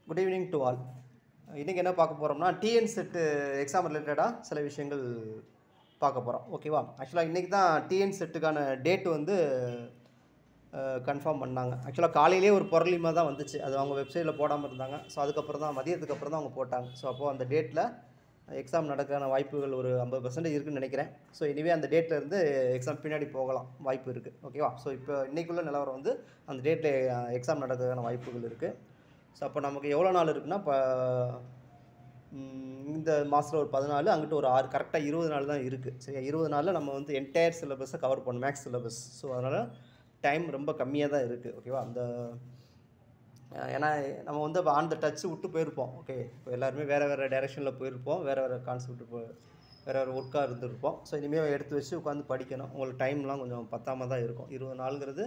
Good evening to all. இன்றைக்கி என்ன பார்க்க போகிறோம்னா டிஎன் செட்டு எக்ஸாம் ரிலேட்டடாக சில விஷயங்கள் பார்க்க போகிறோம். ஓகேவா? ஆக்சுவலாக இன்றைக்கி தான் டிஎன் செட்டுக்கான டேட் வந்து கன்ஃபார்ம் பண்ணாங்க. ஆக்சுவலாக காலையிலே ஒரு பொருளிமா தான் வந்துச்சு. அது அவங்க வெப்சைட்டில் போடாமல் இருந்தாங்க. ஸோ அதுக்கப்புறம் தான் மதியத்துக்கு அப்புறம் தான் அவங்க போட்டாங்க. ஸோ அப்போது அந்த டேட்டில் எக்ஸாம் நடக்கான வாய்ப்புகள் ஒரு 50% இருக்குதுன்னு நினைக்கிறேன். ஸோ இனிவே அந்த டேட்டில் இருந்து எக்ஸாம் பின்னாடி போகலாம், வாய்ப்பு இருக்குது. ஓகேவா? ஸோ இப்போ இன்றைக்குள்ள நிலவரம் வந்து அந்த டேட்டில் எக்ஸாம் நடக்கிறதுக்கான வாய்ப்புகள் இருக்குது. ஸோ அப்போ நமக்கு எவ்வளோ நாள் இருக்குன்னா, இப்போ இந்த மாதத்தில் ஒரு 14, அங்கிட்டு ஒரு 6, கரெக்டாக 20 நாள் தான் இருக்குது. சரியா? 20 நாளில் நம்ம வந்து என்டையர் சிலபஸை கவர் பண்ணணும், மேக்ஸ் சிலபஸ். ஸோ அதனால் டைம் ரொம்ப கம்மியாக தான் இருக்குது. ஓகேவா? அந்த ஏன்னா நம்ம வந்து இப்போ ஆன் த டச்சு விட்டு போயிருப்போம். ஓகே, இப்போ எல்லாருமே வேறு வேறு டைரெக்ஷனில் போயிருப்போம், வேறு வேறு கான்செப்ட் வேறு வேறு ஒர்க்காக இருந்திருப்போம். ஸோ இனிமேல் எடுத்து வச்சு உட்காந்து படிக்கணும். உங்களுக்கு டைம்லாம் கொஞ்சம் பத்தாமல் தான் இருக்கும். 20 நாளுங்கிறது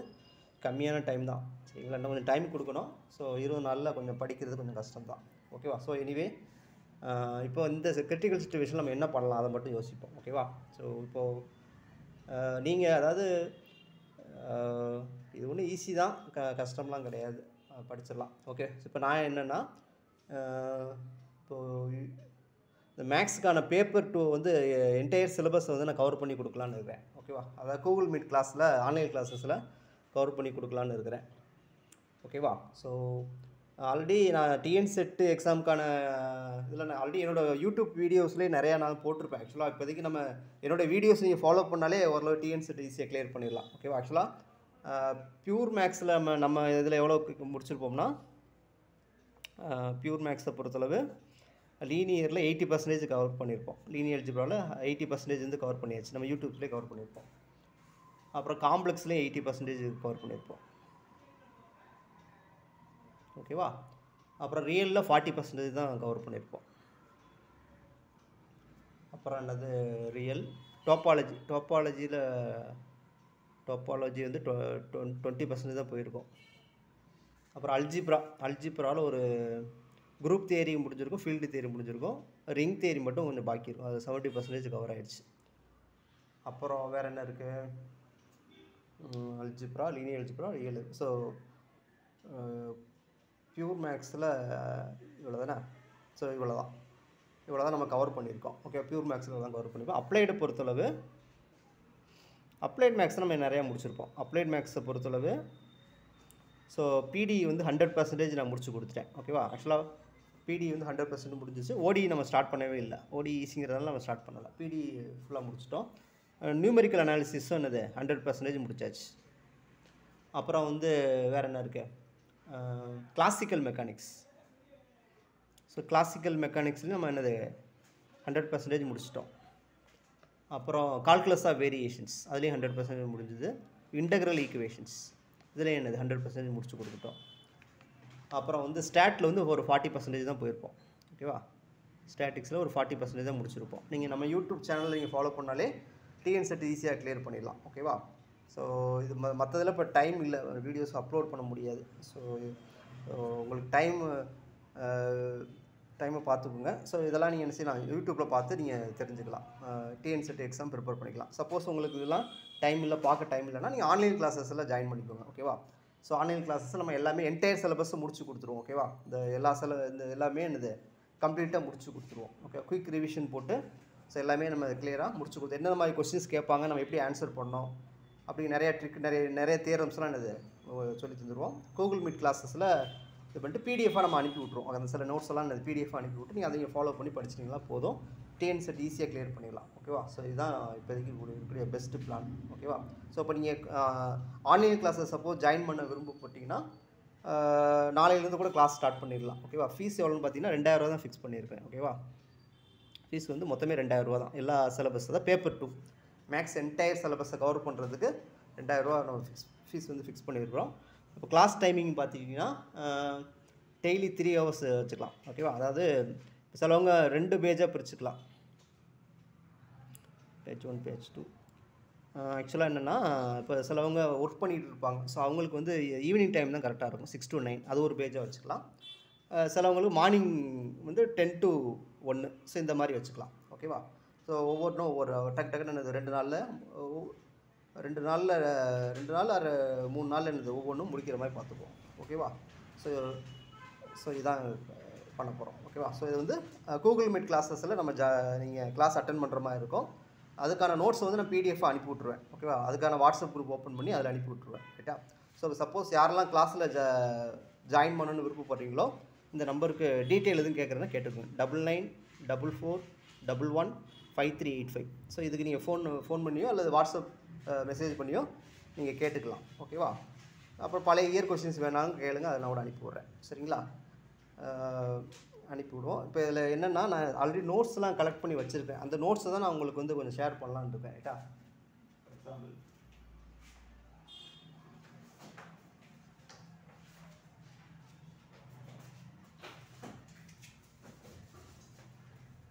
கம்மியான டைம் தான். சரிங்களா? இன்னும் கொஞ்சம் டைம் கொடுக்கணும். ஸோ 20 நாளில் கொஞ்சம் படிக்கிறது கொஞ்சம் கஷ்டம் தான். ஓகேவா? ஸோ எனிவே இப்போ இந்த கிரிட்டிக்கல் சிச்சுவேஷன் நம்ம என்ன பண்ணலாம் அதை மட்டும் யோசிப்போம். ஓகேவா? ஸோ இப்போது நீங்கள் அதாவது இது ஒன்றும் ஈஸி தான், கஷ்டம்லாம் கிடையாது, படிச்சிடலாம். ஓகே. ஸோ இப்போ நான் என்னென்னா, இப்போது இந்த மேக்ஸுக்கான பேப்பர் 2 வந்து என்டையர் சிலபஸ் வந்து நான் கவர் பண்ணி கொடுக்கலான்னு இருக்கிறேன். ஓகேவா? அதாவது கூகுள் மீட் கிளாஸில், ஆன்லைன் கிளாஸஸில் கவர் பண்ணி கொடுக்கலான்னு இருக்கிறேன். ஓகேவா? ஸோ ஆல்ரெடி நான் டிஎன் செட்டு எக்ஸாமுக்கான இதில் நான் ஆல்ரெடி என்னோடய யூடியூப் வீடியோஸ்லேயே நிறையா நான் போட்டிருப்பேன். ஆக்சுவலாக இப்போதைக்கு நம்ம என்னோடய வீடியோஸ் நீங்கள் ஃபாலோ பண்ணாலே ஓரளவு டிஎன் செட் ஈஸியாக கிளியர் பண்ணிடலாம். ஓகேவா? ஆக்சுவலாக பியூர் மேக்ஸில் நம்ம இதில் எவ்வளோ முடிச்சிருப்போம்னா, பியூர் மேக்ஸை பொறுத்தளவு லீனியரில் 80% கவர் பண்ணியிருப்போம். லீனியர் அல்ஜிப்ராவில் 80% வந்து கவர் பண்ணியாச்சு. நம்ம யூடியூப்லேயே கவர் பண்ணியிருப்போம். அப்புறம் காம்ப்ளெக்ஸ்லேயும் 80% கவர் பண்ணியிருப்போம். ஓகேவா? அப்புறம் ரியலில் 40% தான் கவர் பண்ணியிருப்போம். அப்புறம் என்னது ரியல் டோப்பாலஜியில் வந்து 20% தான் போயிருக்கோம். அப்புறம் அல்ஜிப்ராவில் ஒரு குரூப் தியரி முடிஞ்சிருக்கும், ஃபீல்டு தியரி முடிஞ்சிருக்கும், ரிங் தியரி மட்டும் கொஞ்சம் பாக்கி இருக்கும். அது 70% கவர் ஆகிடுச்சு. அப்புறம் வேறு என்ன இருக்குது? Algebra, linear algebra, real. So pure மேக்ஸில் இவ்வளோ தானே. ஸோ இவ்வளோ தான் நம்ம கவர் பண்ணியிருக்கோம். ஓகே, பியூர் மேக்ஸில் தான் கவர் பண்ணியிருக்கோம். அப்ளைடு பொறுத்தளவு அப்ளைட் மேக்ஸ் நம்ம நிறையா முடிச்சிருப்போம். அப்ளைட் மேக்ஸை பொறுத்தளவு ஸோ பிடி வந்து 100% நான் முடிச்சு கொடுத்துட்டேன். ஓகேவா? ஆக்சுவலாக பிடி வந்து 100% முடிஞ்சிச்சு. ஓடி நம்ம ஸ்டார்ட் பண்ணவே இல்லை. ஓடி ஈஸிங்கிறதால நம்ம ஸ்டார்ட் பண்ணலை. பிடி ஃபுல்லாக முடிச்சிட்டோம். நியூமெரிக்கல் அனாலிசிஸும் என்னது 100% முடிச்சாச்சு. அப்புறம் வந்து வேறு என்ன இருக்குது? Classical mechanics. ஸோ கிளாசிக்கல் மெக்கானிக்ஸ்லேயும் நம்ம என்னது 100% முடிச்சிட்டோம். அப்புறம் கால்குலஸ் ஆஃப் வேரியேஷன்ஸ், அதுலேயும் 100% முடிஞ்சுது. இன்டெக்ரல் ஈக்குவேஷன்ஸ் இதுலேயும் என்னது 100% முடிச்சு கொடுத்துட்டோம். அப்புறம் வந்து ஸ்டாட்டில் வந்து ஒரு 40% தான் போயிருப்போம். ஓகேவா? ஸ்டாட்டிக்ஸில் ஒரு 40% தான் முடிச்சிருப்போம். நீங்கள் நம்ம யூடியூப் சேனலில் நீங்கள் ஃபாலோ பண்ணாலே டிஎன் செட் ஈஸியாக கிளியர் பண்ணிடலாம். ஓகேவா? ஸோ இது மற்றதில் இப்போ டைம் இல்லை, வீடியோஸ் அப்லோட் பண்ண முடியாது. ஸோ உங்களுக்கு டைமை பார்த்துக்குங்க. ஸோ இதெல்லாம் நீங்கள் என்ன செய்யலாம், யூடியூப்பில் பார்த்து நீங்கள் தெரிஞ்சுக்கலாம். டிஎன் செட் எக்ஸாம் ப்ரிப்பேர் பண்ணிக்கலாம். சப்போஸ் உங்களுக்கு இதெல்லாம் டைம் இல்லை, பார்க்க டைம் இல்லைன்னா நீங்கள் ஆன்லைன் கிளாஸஸில் ஜாயின் பண்ணிக்கோங்க. ஓகேவா? ஸோ ஆன்லைன் கிளாஸஸ் நம்ம எல்லாமே என்டையர் சிலபஸை முடிச்சு கொடுத்துருவோம். ஓகேவா? இந்த எல்லாமே என்னது கம்ப்ளீட்டாக முடிச்சு கொடுத்துருவோம். ஓகே, குயிக் ரிவிஷன் போட்டு ஸோ எல்லாமே நம்ம கிளியராக முடிச்சு கொடுத்து என்னென்ன மாதிரி கொஸ்டின்ஸ் கேட்பாங்க, நம்ம எப்படி ஆன்சர் பண்ணோம், அப்படி நிறையா ட்ரிக், நிறைய தியரம்ஸ்லாம் என்னது சொல்லி தந்துடுவோம். கூகுள் மீட் கிளாஸஸில் இது பண்ணிட்டு பிடிஎஃபாக நம்ம அனுப்பி விட்ருவோம். அந்த சில நோட்ஸ் எல்லாம் பிடிஎஃபாக அனுப்பி விட்டு நீங்கள் அதையும் ஃபாலோ பண்ணி படிச்சிட்டிங்களா போதும், டிஎன் செட் ஈஸியாக கிளியர் பண்ணிடலாம். ஓகேவா? ஸோ இதுதான் இப்போதைக்கு இருக்கக்கூடிய பெஸ்ட்டு பிளான். ஓகேவா? ஸோ இப்போ நீங்கள் ஆன்லைன் கிளாஸஸ் சப்போஸ் ஜாயின் பண்ண விரும்பப்பட்டிங்கன்னா நாளையிலேருந்து கூட கிளாஸ் ஸ்டார்ட் பண்ணிடலாம். ஓகேவா? ஃபீஸ் எவ்வளோன்னு பார்த்தீங்கன்னா 2000 ரூபா தான் ஃபிக்ஸ் பண்ணியிருக்கேன். ஓகேவா? ஃபீஸ் வந்து மொத்தமே 2000 ரூபா தான். எல்லா சிலபஸ் தான் பேப்பர் 2 மேக்ஸ் என்டையர் சிலபஸை கவர் பண்ணுறதுக்கு 2000 ரூபா நம்ம ஃபீஸ் வந்து ஃபிக்ஸ் பண்ணியிருக்கிறோம். இப்போ கிளாஸ் டைமிங் பார்த்தீங்கன்னா டெய்லி 3 ஹவர்ஸ் வச்சுக்கலாம். ஓகேவா? அதாவது சிலவங்க 2 பேஜாக பிரிச்சுக்கலாம், பேஜ் 1 பேஜ் 2. ஆக்சுவலாக என்னென்னா, இப்போ சிலவங்க ஒர்க் பண்ணிகிட்டு இருப்பாங்க. ஸோ அவங்களுக்கு வந்து ஈவினிங் டைம் தான் கரெக்டாக இருக்கும், 6 to 9. அது ஒரு பேஜாக வச்சுக்கலாம். சிலவங்களுக்கு மார்னிங் வந்து 10 to 1. ஸோ இந்த மாதிரி வச்சுக்கலாம். ஓகேவா? ஸோ ஒவ்வொன்றும் ஒவ்வொரு டக்குன்னு என்னது 2 நாள் 3 நாளில் என்னது ஒவ்வொன்றும் முடிக்கிற மாதிரி பார்த்துக்குவோம். ஓகேவா? ஸோ ஸோ இதான் பண்ண போகிறோம். ஓகேவா? ஸோ இது வந்து கூகுள் மீட் கிளாஸஸில் நம்ம நீங்கள் கிளாஸ் அட்டன் பண்ணுற மாதிரி இருக்கும். அதுக்கான நோட்ஸ் வந்து நான் பிடிஎஃப் அனுப்பி விட்ருவேன். ஓகேவா? அதுக்கான வாட்ஸ்அப் குரூப் ஓப்பன் பண்ணி அதில் அனுப்பி விட்ருவேன். ரைட்டா? ஸோ சப்போஸ் யாரெல்லாம் கிளாஸில் ஜாயின் பண்ணணும்னு விருப்பப்படுறீங்களோ இந்த நம்பருக்கு டீட்டெயில் எதுவும் கேட்குறேன்னா கேட்டுக்கோங்க. 9944115385. ஸோ இதுக்கு நீங்கள் ஃபோன் பண்ணியோ அல்லது வாட்ஸ்அப் மெசேஜ் பண்ணியோ நீங்கள் கேட்டுக்கலாம். ஓகேவா? அப்புறம் பழைய இயர் கொஸ்டின்ஸ் வேணாலும் கேளுங்க, அதை நான் கூட அனுப்பி விட்றேன். சரிங்களா? அனுப்பிவிடுவோம். இப்போ இதில் என்னென்னா நான் ஆல்ரெடி நோட்ஸ்லாம் கலெக்ட் பண்ணி வச்சுருக்கேன். அந்த நோட்ஸை தான் நான் உங்களுக்கு வந்து கொஞ்சம் ஷேர் பண்ணலான்னு இருக்கேன். ரைட்டா? ஃபார் எக்ஸாம்பிள்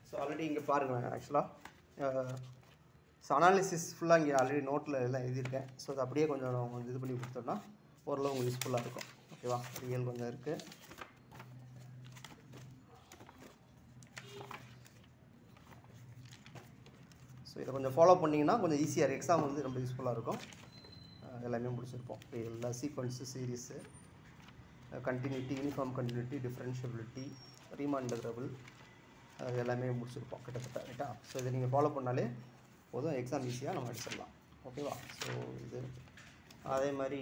ஸோ ஆல்ரெடி இங்கே பாருங்கள். ஆக்சுவலாக அனாலிசிஸ் ஃபுல்லாக இங்கே ஆல்ரெடி நோட்டில் எல்லாம் எழுதியிருக்கேன். ஸோ அது அப்படியே கொஞ்சம் கொஞ்சம் இது பண்ணி கொடுத்தோன்னா ஓரளவு உங்களுக்கு யூஸ்ஃபுல்லாக இருக்கும். ஓகேவா? ரியல் கொஞ்சம் இருக்குது. ஸோ இதை கொஞ்சம் ஃபாலோ பண்ணிங்கன்னா கொஞ்சம் ஈஸியாக எக்ஸாம் வந்து ரொம்ப யூஸ்ஃபுல்லாக இருக்கும். எல்லாமே முடிச்சிருப்போம். எல்லா sequence, series, continuity, uniform continuity, differentiability, Riemann integrable எல்லாமே முடிச்சிருப்போம் கிட்டத்தட்ட. ரைட்டா? ஸோ இதை நீங்கள் ஃபாலோ பண்ணாலே போதும், எக்ஸாம் ஈஸியாக நம்ம அடிச்சிடலாம். ஓகேவா? ஸோ இது அதே மாதிரி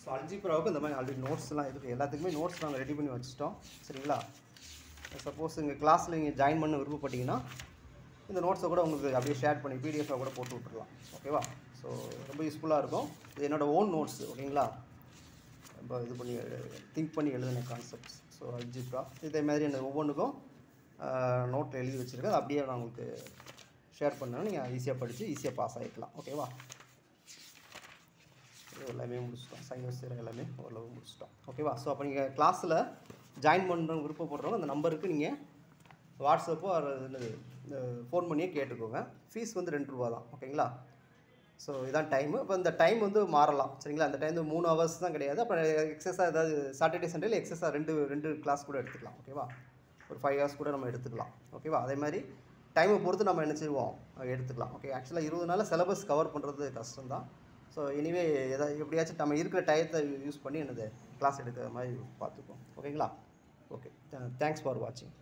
ஸோ அல்ஜிப்ராவுக்கு இந்த மாதிரி ஆல்ரெடி நோட்ஸ்லாம் இருக்குது. எல்லாத்துக்குமே நோட்ஸ் நாங்கள் ரெடி பண்ணி வச்சுட்டோம். சரிங்களா? சப்போஸ் இங்கே கிளாஸில் நீங்கள் ஜாயின் பண்ண விருப்பப்பட்டீங்கன்னா இந்த நோட்ஸை கூட உங்களுக்கு அப்படியே ஷேர் பண்ணி பிடிஎஃபாக கூட போட்டு விட்டுருலாம். ஓகேவா? ஸோ ரொம்ப யூஸ்ஃபுல்லாக இருக்கும். இது என்னோடய ஓன் நோட்ஸ். ஓகேங்களா? ரொம்ப இது பண்ணி திங்க் பண்ணி எழுதின கான்செப்ட்ஸ். ஸோ அல்ஜிப்ரா இதே மாதிரி என்ன ஒவ்வொன்றுக்கும் நோட்டில் எழுதி வச்சுருக்கேன். அப்படியே நான் உங்களுக்கு ஷேர் பண்ணேன்னா நீங்கள் ஈஸியாக படித்து ஈஸியாக பாஸ் ஆகிக்கலாம். ஓகேவா? எல்லாமே முடிச்சிட்டோம். சயின்ஸ் எல்லாமே ஓரளவு முடிச்சிட்டோம். ஓகேவா? ஸோ அப்போ நீங்கள் கிளாஸில் ஜாயின் பண்ணுறவங்க விருப்பப்படுறவங்க அந்த நம்பருக்கு நீங்கள் வாட்ஸ்அப்போ என்னது ஃபோன் பண்ணியே கேட்டுக்கோங்க. ஃபீஸ் வந்து ₹2 தான். ஓகேங்களா? ஸோ இதான் டைமு. இப்போ இந்த டைம் வந்து மாறலாம். சரிங்களா? அந்த டைம் 3 ஹவர்ஸ் தான் கிடையாது. அப்புறம் எக்ஸஸாக ஏதாவது சாட்டர்டே சண்டேல எக்ஸஸாக ரெண்டு கிளாஸ் கூட எடுத்துக்கலாம். ஓகேவா? ஒரு 5 ஹவர்ஸ் கூட நம்ம எடுத்துக்கலாம். ஓகேவா? அதே மாதிரி டைமை பொறுத்து நம்ம என்ன செய்வோம் எடுத்துக்கலாம். ஓகே? ஆக்சுவலாக 20 நாளில் சிலபஸ் கவர் பண்ணுறது கஷ்டம் தான். ஸோ எனிவே எப்படியாச்சும் நம்ம இருக்கிற டயத்தை யூஸ் பண்ணி என்னது கிளாஸ் எடுக்கிற மாதிரி பார்த்துப்போம். ஓகேங்களா? ஓகே, தேங்க்ஸ் ஃபார் வாட்சிங்.